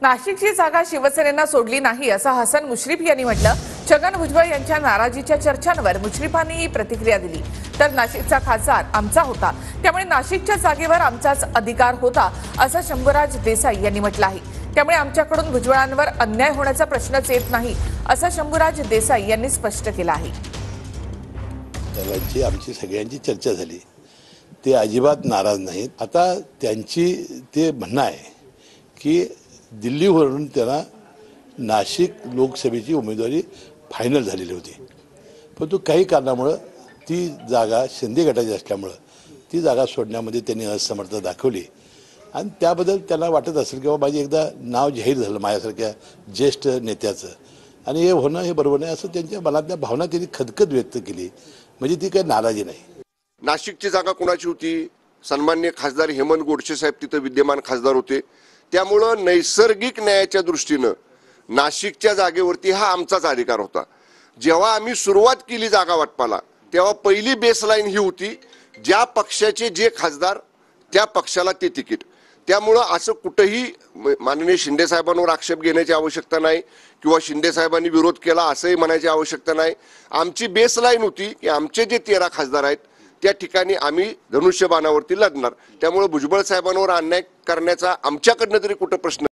नाशिकची जागा शिवसेनेनं सोडली नाही असं हसन मुश्रीफ यांनी म्हटलं। छगन भुजबळ यांच्या नाराजीच्या चर्चांवर मुश्रीफांनी प्रतिक्रिया दिली। तर नाशिकचा खासदार आमचा होता, त्यामुळे नाशिकच्या जागेवर आमचाच अधिकार होता असं शंभूराज देसाई यांनी म्हटलं आहे। त्यामुळे आमच्याकडून भुजबळांवर अन्याय होण्याचा प्रश्नच येत नाही असं शंभूराज देसाई यांनी स्पष्ट केलं आहे। त्याची आमची सगळ्यांची चर्चा झाली, ते अजिबात नाराज नाहीत। आता त्यांची ते म्हणणं आहे की दिल्लीवरून त्यांना नाशिक लोकसभेची उमेदवारी फायनल झालेली होती, परंतु काही कारणामुळे ती जागा शिंदे गटाची असल्यामुळे ती जागा सोडण्यामध्ये त्यांनी असमर्थता दाखवली आणि त्याबद्दल त्यांना वाटत असेल की बाबा माझी एकदा नाव जाहीर झालं माझ्यासारख्या ज्येष्ठ नेत्याचं आणि हे होणं हे बरोबर नाही असं त्यांच्या मनातल्या भावना त्यांनी खदखद व्यक्त केली। म्हणजे ती काही नाराजी नाही। नाशिकची जागा कोणाची होती? सन्माननीय खासदार हेमंत गोडसे साहेब तिथे विद्यमान खासदार होते, त्यामुळं नैसर्गिक न्यायाच्या दृष्टीनं नाशिकच्या जागेवरती हा आमचाच अधिकार होता। जेव्हा आम्ही सुरुवात केली जागा वाटपाला तेव्हा पहिली बेसलाईन ही होती, ज्या पक्षाचे जे खासदार त्या पक्षाला ते तिकीट। त्यामुळं असं कुठेही माननीय शिंदे साहेबांवर आक्षेप घेण्याची आवश्यकता नाही किंवा शिंदे साहेबांनी विरोध केला असंही म्हणायची आवश्यकता नाही। आमची बेसलाईन होती की आमचे जे 13 खासदार आहेत त्या ठिकाणी आम्ही धनुष्यबाणावरती लढणार। त्यामुळे भुजबळ साहेबांवर अन्याय करण्याचा आमच्याकडनं तरी कुठं प्रश्न